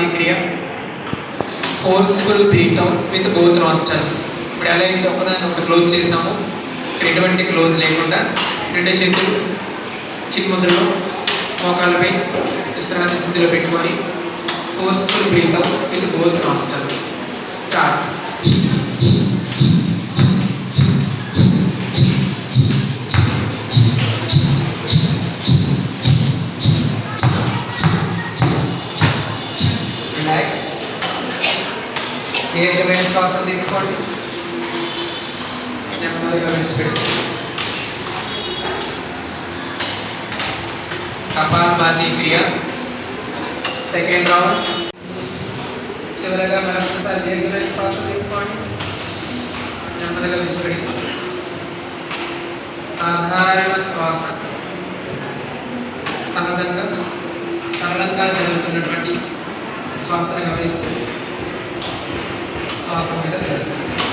కపాలభాతి క్రియ. Forceful breath out with both nostrils. ఇప్పుడు ఎలా అయితే ఒకదాన్ని ఒకటి క్లోజ్ చేసామో ఇక్కడ ఎటువంటి క్లోజ్ లేకుండా రెండు చేతులు చిన్ముద్రలో మోకాలపై విశ్రాంతి స్థితిలో పెట్టుకొని forceful breath out with both nostrils. Start. Relax. దీర్ఘమైన శ్వాస తీసుకోండి. నెమ్మదిగా విడిచిపెట్టి కపాలభాతి క్రియ సెకండ్ రౌండ్. చివరగా మరొకసారి దీర్ఘమైన శ్వాస తీసుకోండి. నెమ్మదిగా విడిచిపెట్టి సాధారణ శ్వాస, సహజంగా సరళంగా జరుగుతున్నటువంటి శ్వాసను గమనిస్తూ శ్వాస మీద తెలుస్తుంది.